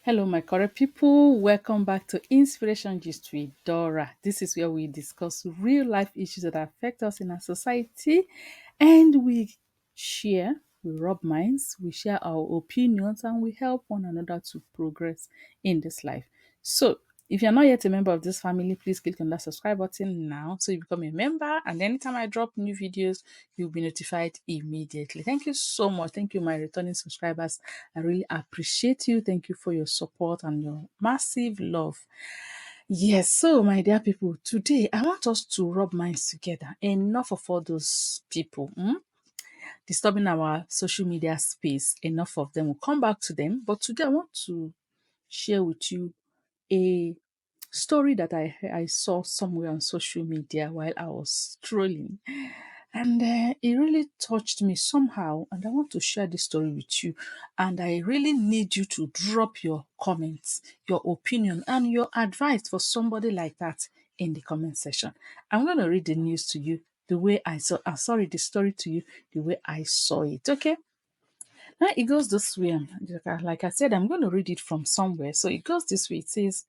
Hello, my correct people. Welcome back to Inspiration Gist with Dora. This is where we discuss real life issues that affect us in our society and we share, we rub minds, we share our opinions, and we help one another to progress in this life. So, if you're not yet a member of this family, please click on that subscribe button now so you become a member. And anytime I drop new videos, you'll be notified immediately. Thank you so much. Thank you, my returning subscribers. I really appreciate you. Thank you for your support and your massive love. Yes, so my dear people, today I want us to rub minds together. Enough of all those people disturbing our social media space. Enough of them. We'll come back to them. But today I want to share with you a story that I saw somewhere on social media while I was strolling. And it really touched me somehow. And I want to share this story with you. And I really need you to drop your comments, your opinion, and your advice for somebody like that in the comment section. I'm going to read the news to you the way I saw, the story to you the way I saw it. Okay. Now it goes this way. Like I said, I'm going to read it from somewhere. So it goes this way. It says,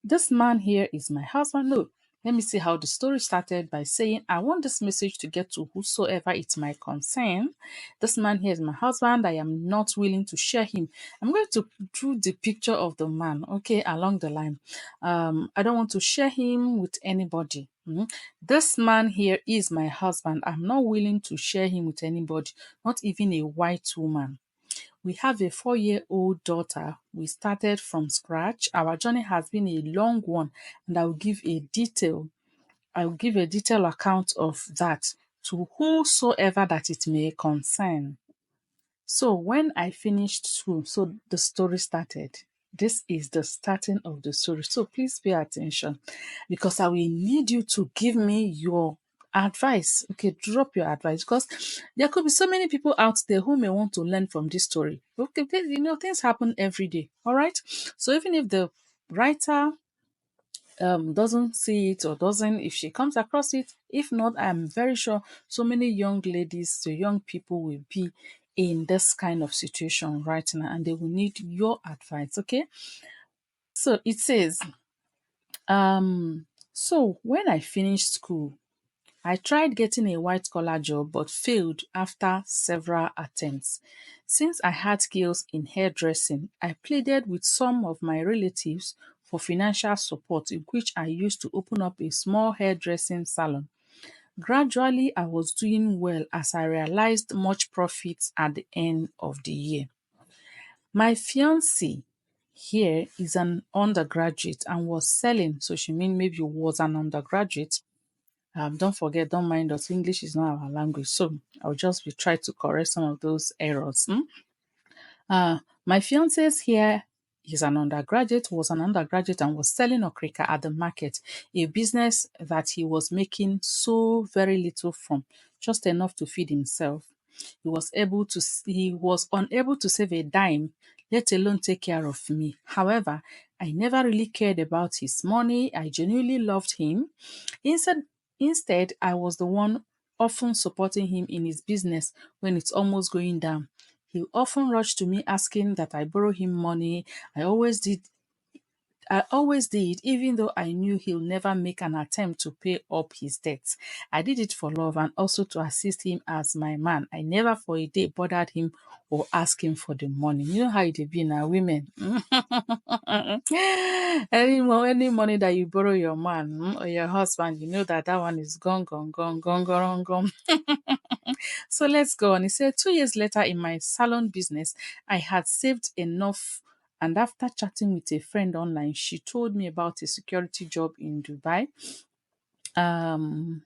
this man here is my husband. No, let me see how the story started by saying, I want this message to get to whosoever it might concern. This man here is my husband. I am not willing to share him. I'm going to draw the picture of the man, okay, along the line. I don't want to share him with anybody. This man here is my husband. I'm not willing to share him with anybody, not even a white woman. We have a 4-year-old daughter. We started from scratch. Our journey has been a long one, and I will give a detailed account of that to whosoever that it may concern. So when I finished school, so the story started. This is the starting of the story. So please pay attention because I will need you to give me your advice. Okay, drop your advice because there could be so many people out there who may want to learn from this story. Okay, things happen every day. All right. So even if the writer doesn't see it or doesn't, if she comes across it, if not, I'm very sure so many young ladies, so young people will be in this kind of situation right now and they will need your advice. Okay, so it says so when I finished school, I tried getting a white collar job but failed after several attempts. Since I had skills in hairdressing, I pleaded with some of my relatives for financial support, in which I used to open up a small hairdressing salon. Gradually, I was doing well as I realized much profit at the end of the year. My fiancé here is an undergraduate and was selling, so she mean maybe was an undergraduate. Don't forget, don't mind us. English is not our language, so I'll just be trying to correct some of those errors. My fiance's here is an undergraduate, was an undergraduate and was selling okrika at the market, a business that he was making so very little from, just enough to feed himself. He was unable to save a dime, let alone take care of me. However, I never really cared about his money. I genuinely loved him. Instead, instead, I was the one often supporting him in his business when it's almost going down. He often rushed to me asking that I borrow him money. I always did I always did, even though I knew he'll never make an attempt to pay up his debts. I did it for love and also to assist him as my man. I never for a day bothered him or asked him for the money. You know how it be now, women. Any money that you borrow your man or your husband, you know that that one is gone, gone, gone, gone, gone, gone. So let's go on. He said, 2 years later in my salon business, I had saved enough. And after chatting with a friend online, she told me about a security job in Dubai. Um,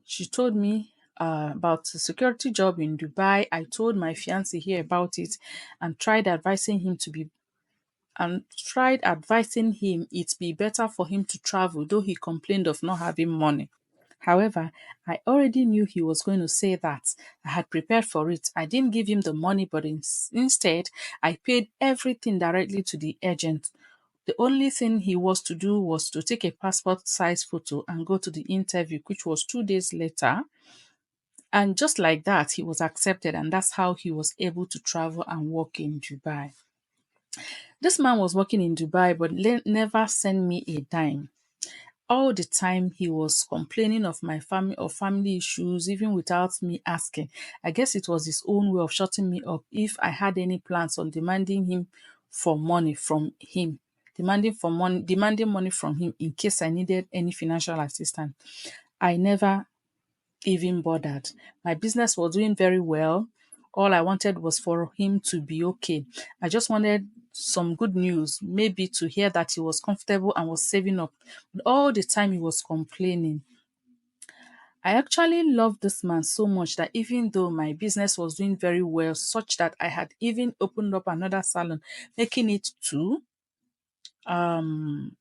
she told me about a security job in Dubai. I told my fiance here about it and tried advising him it'd be better for him to travel, though he complained of not having money. However, I already knew he was going to say that. I had prepared for it. I didn't give him the money, but instead, I paid everything directly to the agent. The only thing he was to do was to take a passport size photo and go to the interview, which was 2 days later. And just like that, he was accepted, and that's how he was able to travel and work in Dubai. This man was working in Dubai, but never sent me a dime. All the time he was complaining of my family or family issues, even without me asking. I guess it was his own way of shutting me up if I had any plans on demanding him for money from him. Demanding money from him in case I needed any financial assistance. I never even bothered. My business was doing very well. All I wanted was for him to be okay. I just wanted some good news, maybe to hear that he was comfortable and was saving up. But all the time he was complaining. I actually loved this man so much that even though my business was doing very well, such that I had even opened up another salon, making it two, and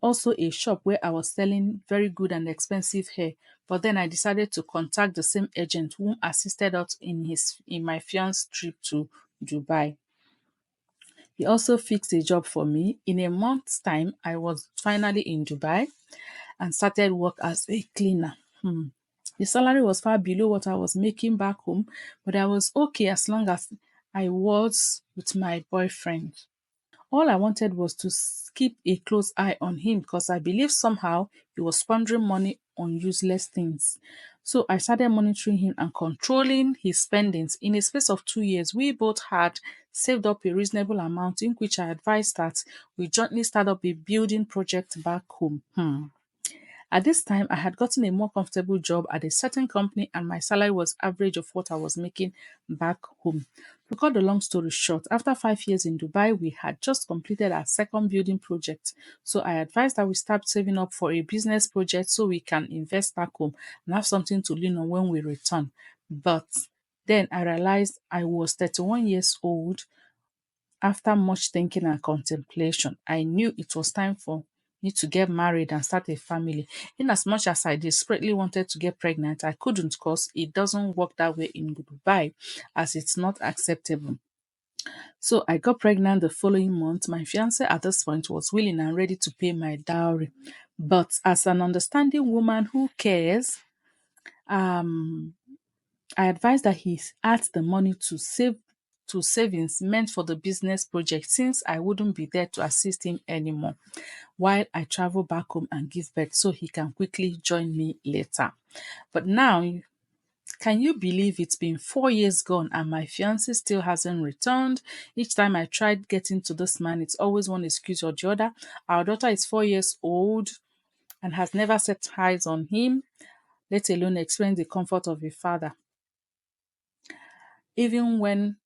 also a shop where I was selling very good and expensive hair. But then I decided to contact the same agent whom assisted us in my fiance's trip to Dubai. He also fixed a job for me. In a month's time, I was finally in Dubai and started work as a cleaner. The salary was far below what I was making back home, but I was okay as long as I was with my boyfriend. All I wanted was to keep a close eye on him because I believe somehow he was squandering money on useless things. So I started monitoring him and controlling his spendings. In a space of 2 years, we both had saved up a reasonable amount in which I advised that we jointly start up a building project back home. At this time, I had gotten a more comfortable job at a certain company and my salary was average of what I was making back home. To cut the long story short, after 5 years in Dubai, we had just completed our second building project. So I advised that we start saving up for a business project so we can invest back home and have something to lean on when we return. But then I realized I was 31 years old. After much thinking and contemplation, I knew it was time for me to get married and start a family. In as much as I desperately wanted to get pregnant, I couldn't because it doesn't work that way in Dubai as it's not acceptable. So I got pregnant the following month. My fiance at this point was willing and ready to pay my dowry. But as an understanding woman who cares, I advised that he adds the money to savings meant for the business project since I wouldn't be there to assist him anymore while I travel back home and give birth so he can quickly join me later. But now, can you believe it's been 4 years gone and my fiance still hasn't returned? Each time I tried getting to this man, it's always one excuse or the other. Our daughter is 4 years old and has never set eyes on him, let alone experience the comfort of a father. Even when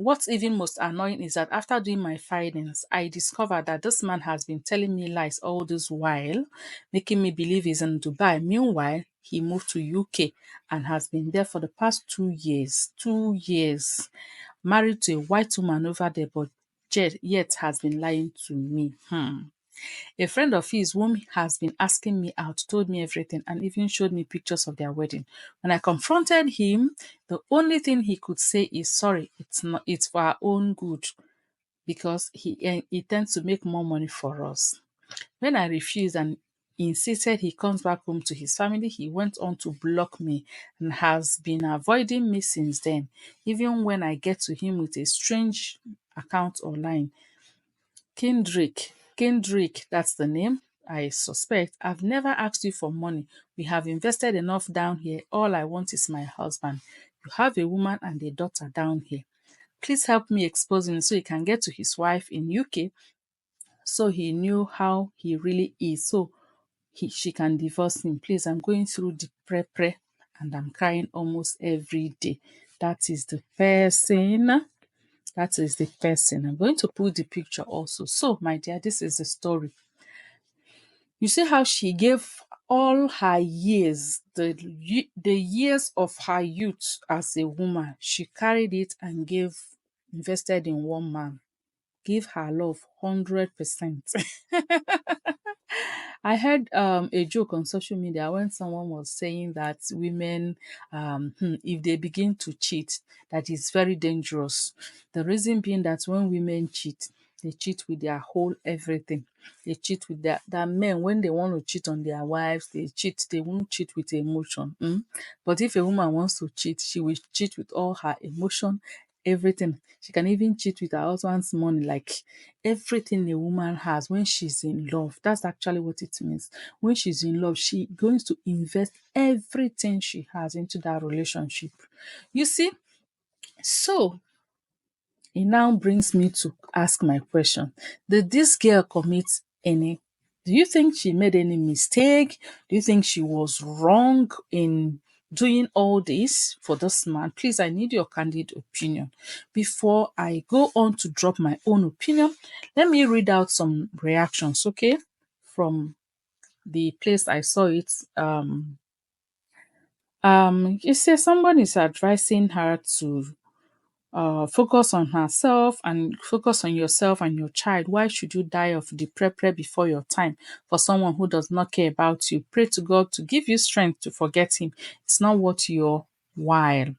What's even most annoying is that after doing my findings, I discovered that this man has been telling me lies all this while, making me believe he's in Dubai. Meanwhile, he moved to UK and has been there for the past 2 years. 2 years. Married to a white woman over there, but yet has been lying to me. A friend of his whom has been asking me out told me everything and even showed me pictures of their wedding. When I confronted him, the only thing he could say is sorry, it's for our own good because he tends to make more money for us. When I refused and insisted he comes back home to his family, he went on to block me and has been avoiding me since then, even when I get to him with a strange account online. Kendrick, that's the name. I suspect. I've never asked you for money. We have invested enough down here. All I want is my husband. You have a woman and a daughter down here. Please help me expose him so he can get to his wife in UK so he knew how he really is. So she can divorce him. Please, I'm going through the pre and I'm crying almost every day. That is the person. That is the person. I'm going to put the picture also. So, my dear, this is the story. You see how she gave all her years, the years of her youth as a woman, she carried it and invested in one man. Give her love 100%. I heard a joke on social media when someone was saying that women, if they begin to cheat, that is very dangerous. The reason being that when women cheat, They cheat with their whole everything. They cheat with their men when they want to cheat on their wives, they cheat. They won't cheat with emotion. But if a woman wants to cheat, she will cheat with all her emotion, everything. She can even cheat with her husband's money, like everything a woman has when she's in love. That's actually what it means. When she's in love, she going to invest everything she has into that relationship. You see, so it now brings me to ask my question. Did this girl commit any? Do you think she made any mistake? Do you think she was wrong in doing all this for this man? Please, I need your candid opinion. Before I go on to drop my own opinion, let me read out some reactions, okay? From the place I saw it. It says someone is advising her to focus on herself and focus on yourself and your child. Why should you die of the prepare before your time for someone who does not care about you? Pray to God to give you strength to forget him. It's not worth your while.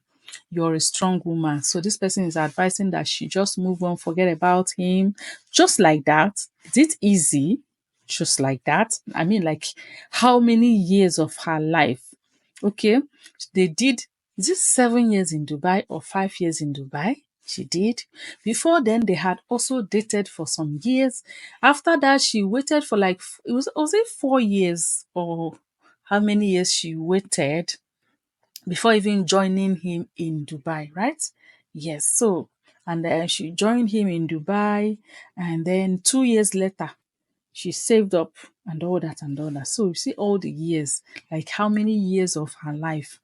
You're a strong woman. So this person is advising that she just move on, forget about him. Just like that. Is it easy? Just like that. I mean, like how many years of her life? Okay. They did, is it 7 years in Dubai or 5 years in Dubai? She did. Before then, they had also dated for some years. After that, she waited for like, was it 4 years or how many years she waited before even joining him in Dubai, right? Yes. So, and then she joined him in Dubai, and then 2 years later, she saved up and all that and all that. So you see all the years, like how many years of her life,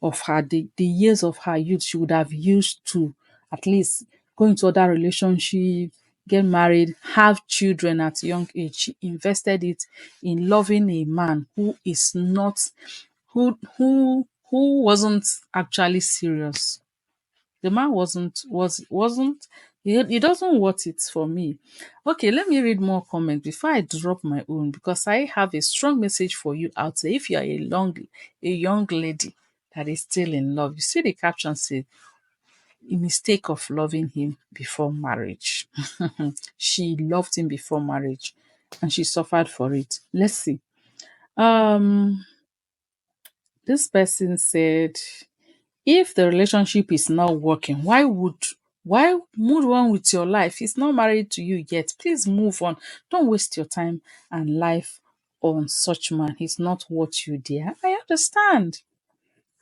of her the years of her youth she would have used to at least go into other relationship, get married, have children at a young age. She invested it in loving a man who is not who wasn't actually serious. The man wasn't he doesn't want it for me. Okay, let me read more comments before I drop my own because I have a strong message for you out there. If you are a young lady that is still in love, you see the caption say a mistake of loving him before marriage. She loved him before marriage and she suffered for it. Let's see. Um this person said if the relationship is not working, why move on with your life? He's not married to you yet. Please move on. Don't waste your time and life on such man. He's not worth you, dear. I understand.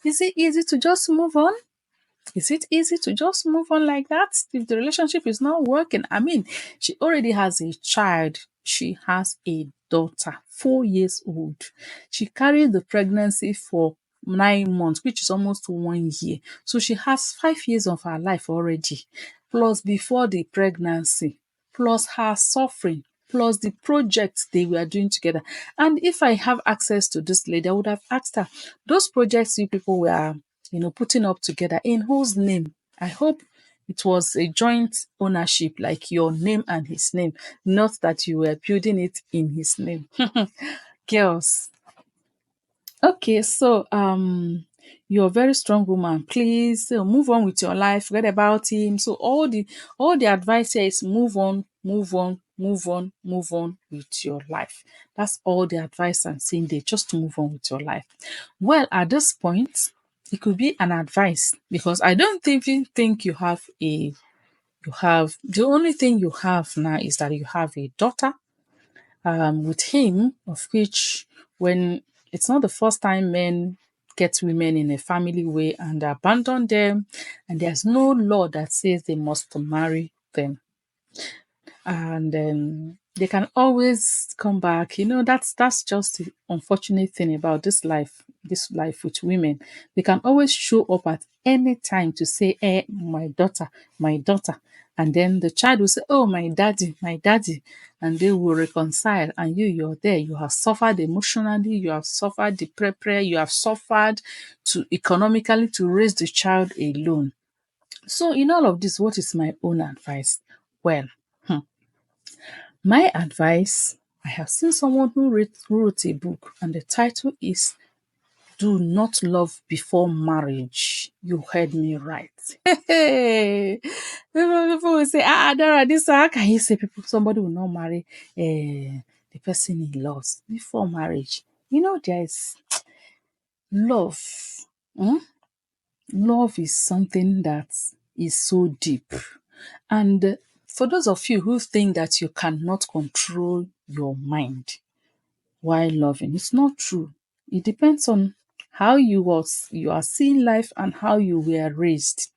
Is it easy to just move on? Is it easy to just move on like that if the relationship is not working? I mean, she already has a child. She has a daughter, 4 years old. She carried the pregnancy for 9 months, which is almost 1 year. So she has 5 years of her life already, plus before the pregnancy, plus her suffering, plus the projects they were doing together. And if I have access to this lady, I would have asked her, those projects you people were putting up together, in whose name? I hope it was a joint ownership, like your name and his name, not that you were building it in his name. Girls, okay, so you're a very strong woman. Please move on with your life. Forget about him. So all the advice here is move on, move on, move on, move on with your life. That's all the advice I'm saying there. Just to move on with your life. Well, at this point, it could be an advice because I don't think you have the only thing you have now is that you have a daughter with him, of which when it's not the first time men get women in a family way and abandon them, and there's no law that says they must marry them and they can always come back. That's just the unfortunate thing about this life with women. They can always show up at any time to say, my daughter, and then the child will say, oh, my daddy, and they will reconcile. And you're there. You have suffered emotionally, you have suffered the prayer, you have suffered to economically to raise the child alone. So in all of this, what is my own advice? Well, my advice, I have seen someone who wrote a book, and the title is do not love before marriage. You heard me right. Hey, people will say, Dara, this how can you say somebody will not marry the person he loves before marriage? You know, there is love. Hmm? Love is something that is so deep. And for those of you who think that you cannot control your mind while loving, it's not true. It depends on how you are seeing life and how you were raised.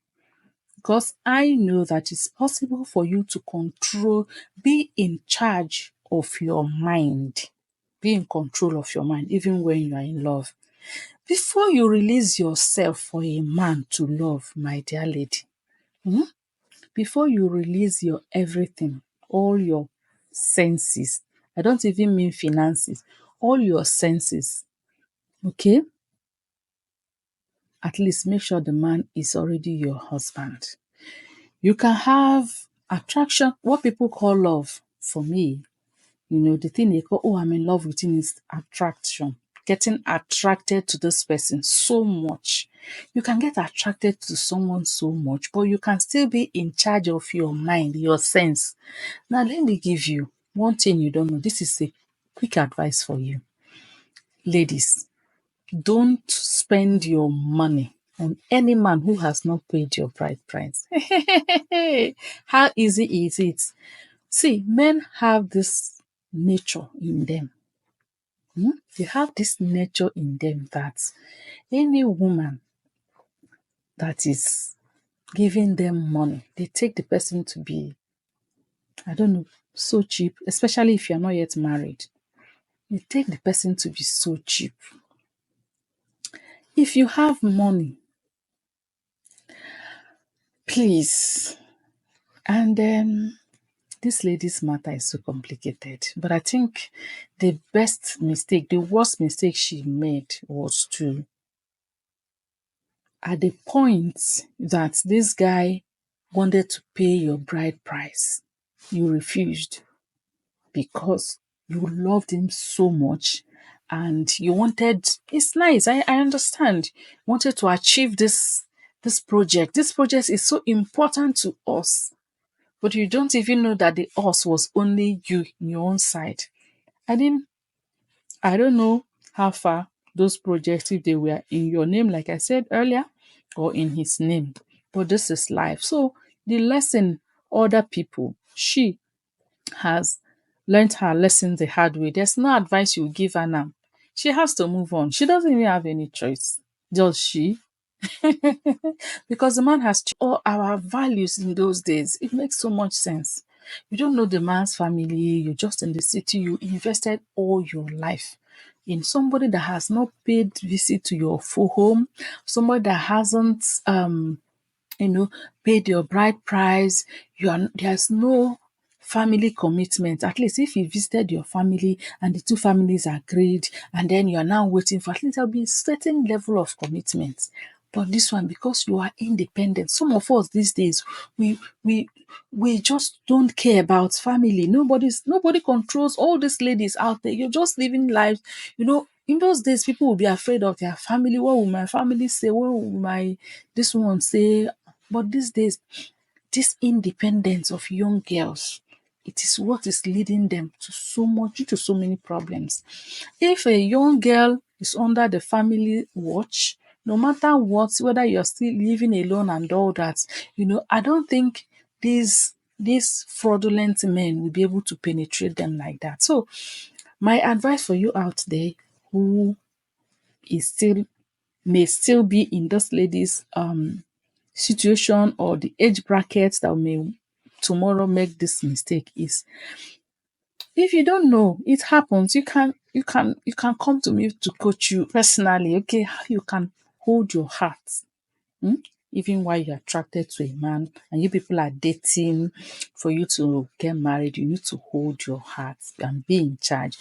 Because I know that it's possible for you to control, be in charge of your mind, be in control of your mind, even when you are in love. Before you release yourself for a man to love, my dear lady, before you release your everything, all your senses, I don't even mean finances, all your senses, okay? At least make sure the man is already your husband. You can have attraction, what people call love for me. The thing they call, oh, I'm in love with him is attraction. Getting attracted to this person so much. You can get attracted to someone so much, but you can still be in charge of your mind, your sense. Now, let me give you one thing you don't know. This is a quick advice for you. Ladies, don't spend your money on any man who has not paid your bride price. How easy is it? See, men have this nature in them. They have this nature in them that any woman that is giving them money, they take the person to be, I don't know, so cheap, especially if you're not yet married. You take the person to be so cheap. If you have money, please, and then this lady's matter is so complicated, but I think the worst mistake she made was to, at the point that this guy wanted to pay your bride price, you refused because you loved him so much and you wanted, it's nice, I understand, wanted to achieve this project. This project is so important to us, but you don't even know that the us was only you in your own side. I didn't I don't know how far those projects, if they were in your name, like I said earlier, or in his name. But this is life. So the lesson, other people, she has learned her lesson the hard way. There's no advice you give her now. She has to move on. She doesn't even have any choice. Does she? Because the man has all our values in those days. It makes so much sense. You don't know the man's family, you're just in the city, you invested all your life in somebody that has not paid visit to your full home, somebody that hasn't paid your bride price. There's no family commitment. At least if you visited your family and the two families agreed, and then you are now waiting for, at least there'll be a certain level of commitment. But this one, because you are independent, some of us these days, we just don't care about family. Nobody controls all these ladies out there. You're just living life. In those days, people will be afraid of their family. What will my family say? What will my this one say? But these days, this independence of young girls, it is what is leading them to so much, due to so many problems. If a young girl is under the family watch, no matter what, whether you're still living alone and all that, I don't think these fraudulent men will be able to penetrate them like that. So my advice for you out there who is still may still be in this lady's situation or the age brackets that may tomorrow make this mistake is, if you don't know, it happens. You can come to me to coach you personally, okay, how you can hold your heart. Even while you're attracted to a man and you people are dating, for you to get married, you need to hold your heart and be in charge.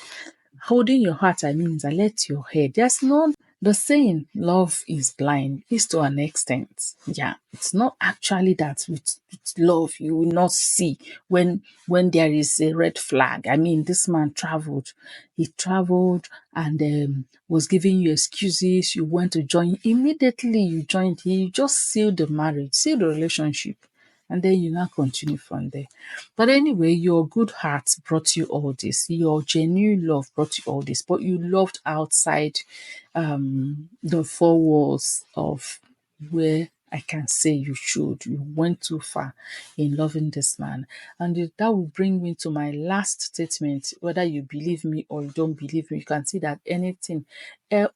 Holding your heart, I mean, is alert your head. There's no The saying love is blind is to an extent. Yeah, it's not actually that with love you will not see when there is a red flag. I mean, this man traveled. He traveled and was giving you excuses. You went to join. Immediately you joined. He just sealed the marriage, sealed the relationship, and then you now continue from there. But anyway, your good heart brought you all this. Your genuine love brought you all this, but you loved outside the four walls of where I can say you should. You went too far in loving this man. And that will bring me to my last statement. Whether you believe me or you don't believe me, you can see that anything,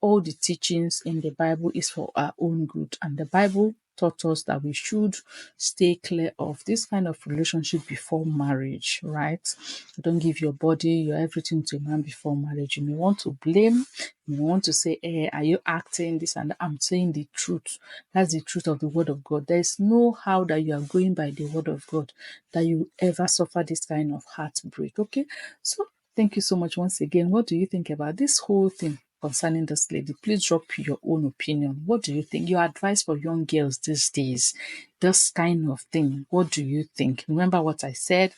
all the teachings in the Bible is for our own good. And the Bible taught us that we should stay clear of this kind of relationship before marriage, right? Don't give your body, your everything to a man before marriage. You may want to blame, you may want to say, are you acting this and that? I'm saying the truth. That's the truth of the word of God. There is no how that you are going by the word of God that you ever suffer this kind of heartbreak. Okay. So thank you so much once again. What do you think about this whole thing concerning this lady? Please drop your own opinion. What do you think? Your advice for young girls these days, this kind of thing. What do you think? Remember what I said?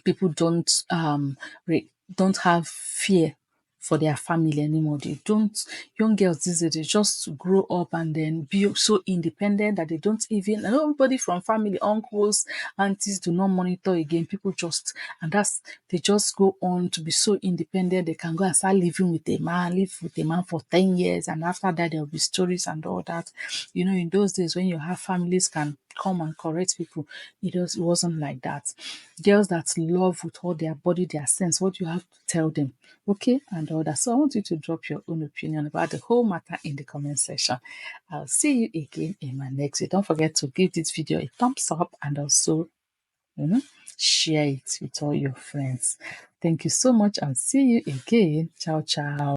People don't have fear for their family anymore. They don't. Young girls these days, they just grow up and then be so independent that they don't even, nobody from family, uncles, aunties do not monitor again. People just, and that's, they just go on to be so independent. They can go and start living with a man, live with a man for 10 years, and after that there will be stories and all that. In those days when you have families can come and correct people, it wasn't like that. Girls that love with all their body, their sense, what you have to tell them, okay, and all that. So I want you to drop your own opinion about the whole matter in the comment section. I'll see you again in my next video. Don't forget to give this video a thumbs up and also share it with all your friends. Thank you so much and see you again. Ciao, ciao.